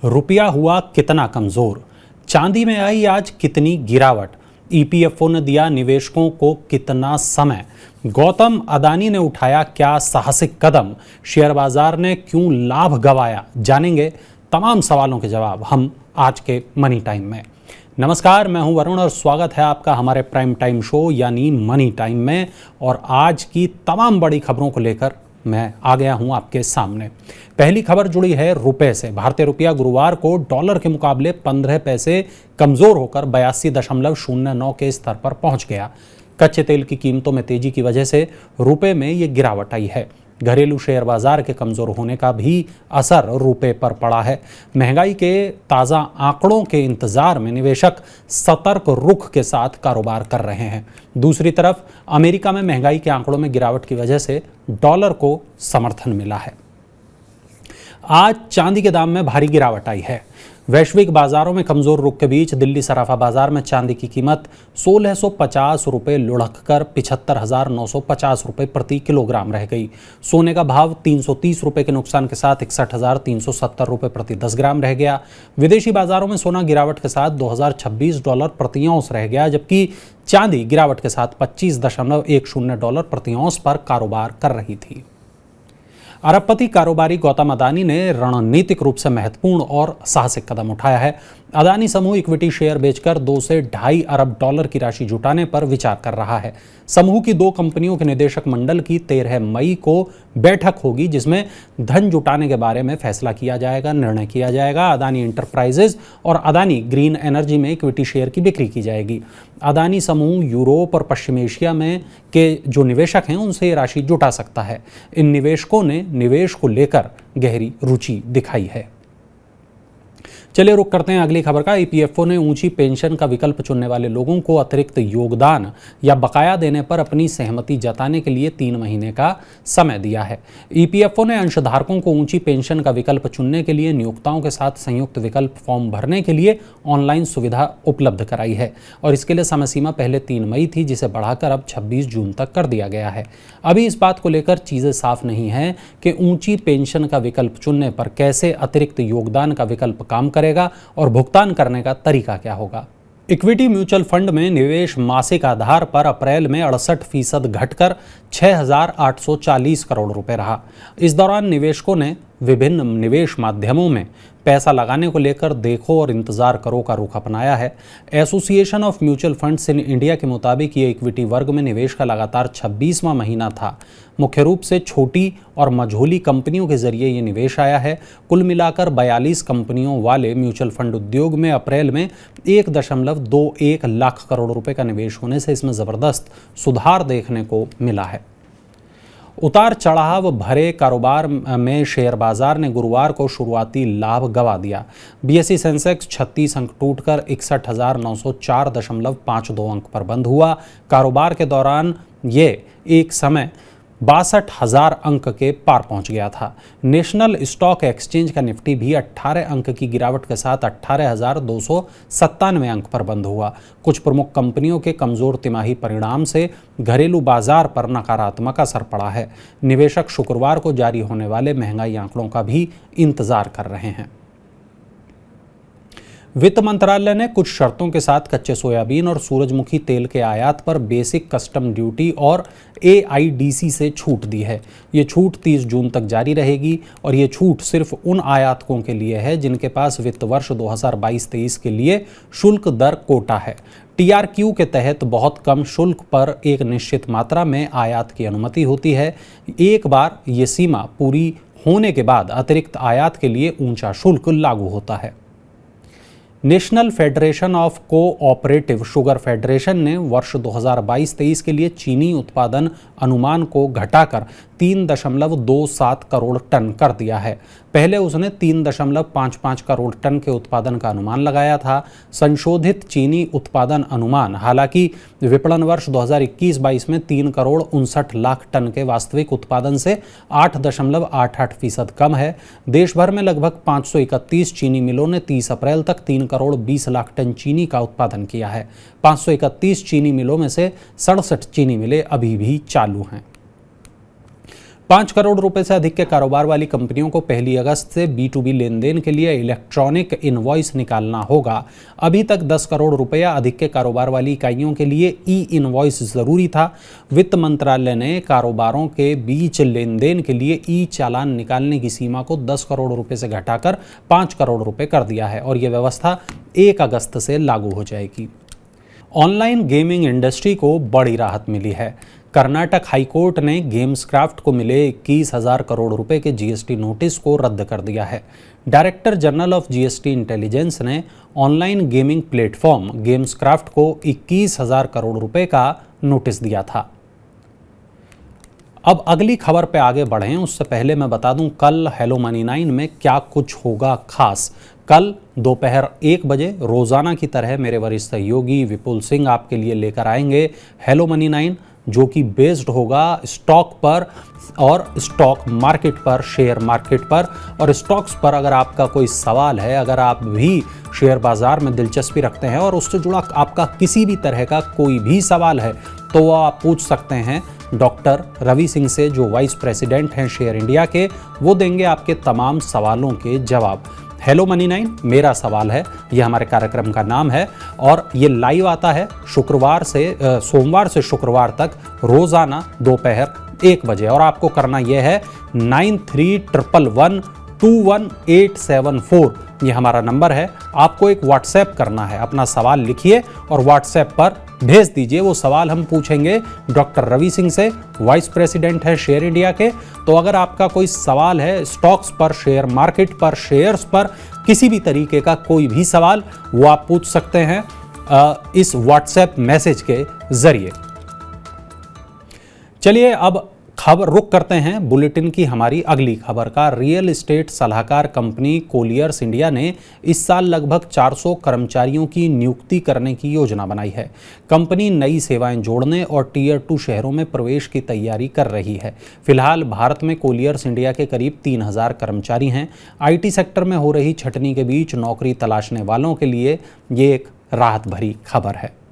रुपया हुआ कितना कमजोर, चांदी में आई आज कितनी गिरावट, ईपीएफओ ने दिया निवेशकों को कितना समय, गौतम अदानी ने उठाया क्या साहसिक कदम, शेयर बाजार ने क्यों लाभ गंवाया, जानेंगे तमाम सवालों के जवाब हम आज के मनी टाइम में। नमस्कार, मैं हूं वरुण और स्वागत है आपका हमारे प्राइम टाइम शो यानी मनी टाइम में। और आज की तमाम बड़ी खबरों को लेकर मैं आ गया हूं आपके सामने। पहली खबर जुड़ी है रुपए से। भारतीय रुपया गुरुवार को डॉलर के मुकाबले 15 पैसे कमजोर होकर 82.09 के स्तर पर पहुंच गया। कच्चे तेल की कीमतों में तेजी की वजह से रुपए में ये गिरावट आई है। घरेलू शेयर बाजार के कमजोर होने का भी असर रुपए पर पड़ा है। महंगाई के ताज़ा आंकड़ों के इंतजार में निवेशक सतर्क रुख के साथ कारोबार कर रहे हैं। दूसरी तरफ अमेरिका में महंगाई के आंकड़ों में गिरावट की वजह से डॉलर को समर्थन मिला है। आज चांदी के दाम में भारी गिरावट आई है। वैश्विक बाजारों में कमजोर रुख के बीच दिल्ली सराफा बाजार में चांदी की कीमत 1650 रुपये लुढ़क कर 75,950 रुपये प्रति किलोग्राम रह गई। सोने का भाव 330 रुपये के नुकसान के साथ 61,370 रुपये प्रति 10 ग्राम रह गया। विदेशी बाजारों में सोना गिरावट के साथ $2026 प्रति औंस रह गया, जबकि चांदी गिरावट के साथ $25.10 प्रति औंस पर कारोबार कर रही थी। अरबपति कारोबारी गौतम अदानी ने रणनीतिक रूप से महत्वपूर्ण और साहसिक कदम उठाया है। अदानी समूह इक्विटी शेयर बेचकर 2 से ढाई अरब डॉलर की राशि जुटाने पर विचार कर रहा है। समूह की 2 कंपनियों के निदेशक मंडल की 13 मई को बैठक होगी, जिसमें धन जुटाने के बारे में फैसला किया जाएगा, निर्णय किया जाएगा। अदानी एंटरप्राइजेज और अदानी ग्रीन एनर्जी में इक्विटी शेयर की बिक्री की जाएगी। अदानी समूह यूरोप और पश्चिम एशिया में के जो निवेशक हैं उनसे ये राशि जुटा सकता है। इन निवेशकों ने निवेश को लेकर गहरी रुचि दिखाई है। चलिए रुक करते हैं अगली खबर का। ईपीएफओ ने ऊंची पेंशन का विकल्प चुनने वाले लोगों को अतिरिक्त योगदान या बकाया देने पर अपनी सहमति जताने के लिए 3 महीने का समय दिया है। ईपीएफओ ने अंशधारकों को ऊंची पेंशन का विकल्प चुनने के लिए नियोक्ताओं के साथ संयुक्त विकल्प फॉर्म भरने के लिए ऑनलाइन सुविधा उपलब्ध कराई है और इसके लिए समय सीमा पहले 3 मई थी, जिसे बढ़ाकर अब 26 जून तक कर दिया गया है। अभी इस बात को लेकर चीजें साफ नहीं है कि ऊंची पेंशन का विकल्प चुनने पर कैसे अतिरिक्त योगदान का विकल्प काम करेगा और भुगतान करने का तरीका क्या होगा। इक्विटी म्यूचुअल फंड में निवेश मासिक आधार पर अप्रैल में 68% घटकर 6,840 करोड़ रुपए रहा। इस दौरान निवेशकों ने विभिन्न निवेश माध्यमों में पैसा लगाने को लेकर देखो और इंतजार करो का रुख अपनाया है। Association of mutual funds in India के मुताबिक ये इक्विटी वर्ग में निवेश का लगातार 26वां महीना था। मुख्य रूप से छोटी और मझोली कंपनियों के जरिए ये निवेश आया है। कुल मिलाकर 42 कंपनियों वाले म्यूचुअल फंड उद्योग में अप्रैल में 1.21 लाख करोड़ रुपए का निवेश होने से इसमें जबरदस्त सुधार देखने को मिला है। उतार चढ़ाव भरे कारोबार में शेयर बाजार ने गुरुवार को शुरुआती लाभ गंवा दिया। बीएसई सेंसेक्स 36 अंक टूटकर 61,904.52 अंक पर बंद हुआ। कारोबार के दौरान ये एक समय 62,000 अंक के पार पहुंच गया था। नेशनल स्टॉक एक्सचेंज का निफ्टी भी 18 अंक की गिरावट के साथ 18,297 अंक पर बंद हुआ। कुछ प्रमुख कंपनियों के कमजोर तिमाही परिणाम से घरेलू बाजार पर नकारात्मक असर पड़ा है। निवेशक शुक्रवार को जारी होने वाले महंगाई आंकड़ों का भी इंतजार कर रहे हैं। वित्त मंत्रालय ने कुछ शर्तों के साथ कच्चे सोयाबीन और सूरजमुखी तेल के आयात पर बेसिक कस्टम ड्यूटी और एआईडीसी से छूट दी है। ये छूट 30 जून तक जारी रहेगी और ये छूट सिर्फ उन आयातकों के लिए है जिनके पास वित्त वर्ष 2022-23 के लिए शुल्क दर कोटा है। टीआरक्यू के तहत बहुत कम शुल्क पर एक निश्चित मात्रा में आयात की अनुमति होती है। एक बार ये सीमा पूरी होने के बाद अतिरिक्त आयात के लिए ऊंचा शुल्क लागू होता है। National federation of cooperative sugar federation ने वर्ष 2022-23 के लिए चीनी उत्पादन अनुमान को घटाकर 3.27 करोड़ टन कर दिया है। पहले उसने 3.55 करोड़ टन के उत्पादन का अनुमान लगाया था। संशोधित चीनी उत्पादन अनुमान हालांकि विपणन वर्ष 2021-22 में 3 करोड़ 59 लाख टन के वास्तविक उत्पादन से 8.88% कम है। देश भर में लगभग 531 चीनी मिलों ने 30 अप्रैल तक 3 करोड़ 20 लाख टन चीनी का उत्पादन किया है। 531 चीनी मिलों में से 67 चीनी मिलें अभी भी चालू हैं। 5 करोड़ रुपए से अधिक के कारोबार वाली कंपनियों को 1 अगस्त से B2B लेन देन के लिए इलेक्ट्रॉनिक इनवॉइस निकालना होगा। अभी तक 10 करोड़ रुपया अधिक के कारोबार वाली इकाइयों के लिए ई इनवॉइस जरूरी था। वित्त मंत्रालय ने कारोबारों के बीच लेन देन के लिए ई चालान निकालने की सीमा को 10 करोड़ रुपए से घटाकर 5 करोड़ रुपए कर दिया है और यह व्यवस्था 1 अगस्त से लागू हो जाएगी। ऑनलाइन गेमिंग इंडस्ट्री को बड़ी राहत मिली है। कर्नाटक हाईकोर्ट ने गेम्सक्राफ्ट को मिले 21,000 करोड़ रुपए के जीएसटी नोटिस को रद्द कर दिया है। Director general of GST intelligence ने ऑनलाइन गेमिंग प्लेटफॉर्म गेम्सक्राफ्ट को 21,000 करोड़ रुपए का नोटिस दिया था। अब अगली खबर पे आगे बढ़ें उससे पहले मैं बता दूं कल हेलो मनी 9 में क्या कुछ होगा खास। कल दोपहर 1 बजे रोजाना की तरह मेरे वरिष्ठ सहयोगी विपुल सिंह आपके लिए लेकर आएंगे हेलो मनी 9, जो कि बेस्ड होगा स्टॉक पर और स्टॉक मार्केट पर, शेयर मार्केट पर और स्टॉक्स पर। अगर आपका कोई सवाल है, अगर आप भी शेयर बाजार में दिलचस्पी रखते हैं और उससे जुड़ा आपका किसी भी तरह का कोई भी सवाल है तो वो आप पूछ सकते हैं डॉक्टर रवि सिंह से, जो वाइस प्रेसिडेंट हैं शेयर इंडिया के। वो देंगे आपके तमाम सवालों के जवाब। हेलो मनी 9 मेरा सवाल है, ये हमारे कार्यक्रम का नाम है और ये लाइव आता है सोमवार से शुक्रवार तक रोजाना दोपहर 1 बजे। और आपको करना यह है 9311211874, ये हमारा नंबर है। आपको एक व्हाट्सएप करना है, अपना सवाल लिखिए और व्हाट्सएप पर भेज दीजिए। वो सवाल हम पूछेंगे डॉक्टर रवि सिंह से, वाइस प्रेसिडेंट है शेयर इंडिया के। तो अगर आपका कोई सवाल है स्टॉक्स पर, शेयर मार्केट पर, शेयर्स पर, किसी भी तरीके का कोई भी सवाल, वो आप पूछ सकते हैं इस व्हाट्सएप मैसेज के जरिए। चलिए अब खबर रुक करते हैं बुलेटिन की हमारी अगली खबर का। रियल एस्टेट सलाहकार कंपनी कोलियर्स इंडिया ने इस साल लगभग 400 कर्मचारियों की नियुक्ति करने की योजना बनाई है। कंपनी नई सेवाएं जोड़ने और टियर 2 शहरों में प्रवेश की तैयारी कर रही है। फिलहाल भारत में कोलियर्स इंडिया के करीब 3,000 कर्मचारी हैं। आईटी सेक्टर में हो रही छटनी के बीच नौकरी तलाशने वालों के लिए ये एक राहत भरी खबर है।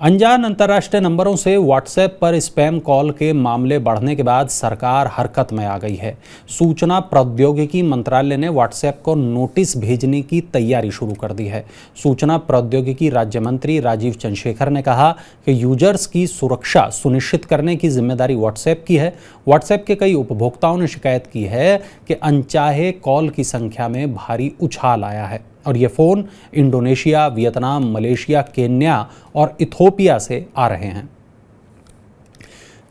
अनजान अंतर्राष्ट्रीय नंबरों से व्हाट्सएप पर स्पैम कॉल के मामले बढ़ने के बाद सरकार हरकत में आ गई है। सूचना प्रौद्योगिकी मंत्रालय ने व्हाट्सएप को नोटिस भेजने की तैयारी शुरू कर दी है। सूचना प्रौद्योगिकी राज्य मंत्री राजीव चंद्रशेखर ने कहा कि यूजर्स की सुरक्षा सुनिश्चित करने की जिम्मेदारी व्हाट्सएप की है। व्हाट्सएप के कई उपभोक्ताओं ने शिकायत की है कि अनचाहे कॉल की संख्या में भारी उछाल आया है और ये phone Indonesia, Vietnam, Malaysia, Kenya और इथोपिया से आ रहे हैं।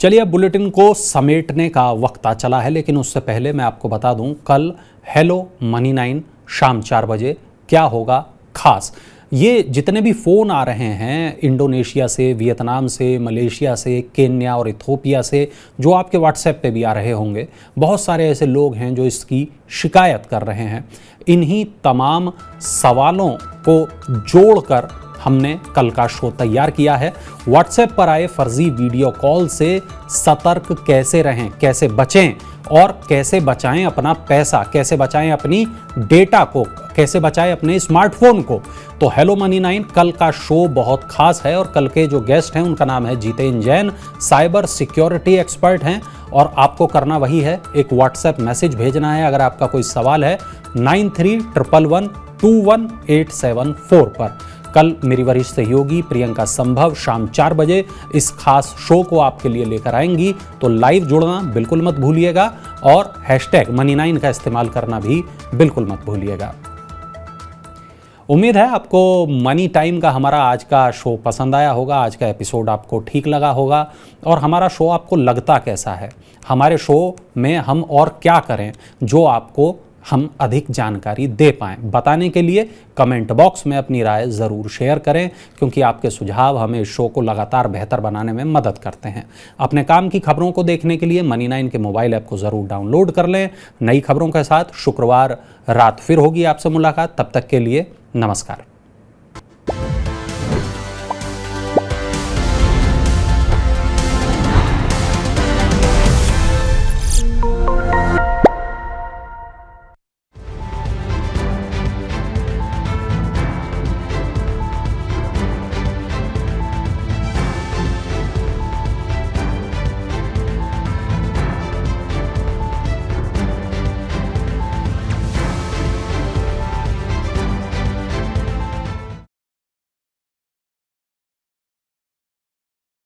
चलिए अब बुलेटिन को समेटने का वक्त आ चला है, लेकिन उससे पहले मैं आपको बता दूं कल हेलो मनी 9 शाम 4 बजे क्या होगा खास। ये जितने भी फ़ोन आ रहे हैं इंडोनेशिया से, वियतनाम से, मलेशिया से, केन्या और इथोपिया से, जो आपके व्हाट्सएप पे भी आ रहे होंगे, बहुत सारे ऐसे लोग हैं जो इसकी शिकायत कर रहे हैं। इन्हीं तमाम सवालों को जोड़कर हमने कल का शो तैयार किया है। व्हाट्सएप पर आए फर्जी वीडियो कॉल से सतर्क कैसे रहें, कैसे बचें और कैसे बचाएं अपना पैसा, कैसे बचाएं अपनी डेटा को, कैसे बचाएं अपने स्मार्टफोन को। तो हेलो मनी 9 कल का शो बहुत खास है और कल के जो गेस्ट हैं उनका नाम है Jitendra Jain, cyber security expert हैं। और आपको करना वही है, एक व्हाट्सएप मैसेज भेजना है अगर आपका कोई सवाल है 9311211874 पर। कल मेरी वरिष्ठ सहयोगी प्रियंका संभव शाम 4 बजे इस खास शो को आपके लिए लेकर आएंगी। तो लाइव जुड़ना बिल्कुल मत भूलिएगा और हैशटैग मनी 9 का इस्तेमाल करना भी बिल्कुल मत भूलिएगा। उम्मीद है आपको मनी टाइम का हमारा आज का शो पसंद आया होगा, आज का एपिसोड आपको ठीक लगा होगा। और हमारा शो आपको लगता कैसा है, हमारे शो में हम और क्या करें जो आपको हम अधिक जानकारी दे पाएँ, बताने के लिए कमेंट बॉक्स में अपनी राय ज़रूर शेयर करें, क्योंकि आपके सुझाव हमें इस शो को लगातार बेहतर बनाने में मदद करते हैं। अपने काम की खबरों को देखने के लिए मनी 9 के मोबाइल ऐप को ज़रूर डाउनलोड कर लें। नई खबरों के साथ शुक्रवार रात फिर होगी आपसे मुलाकात, तब तक के लिए नमस्कार।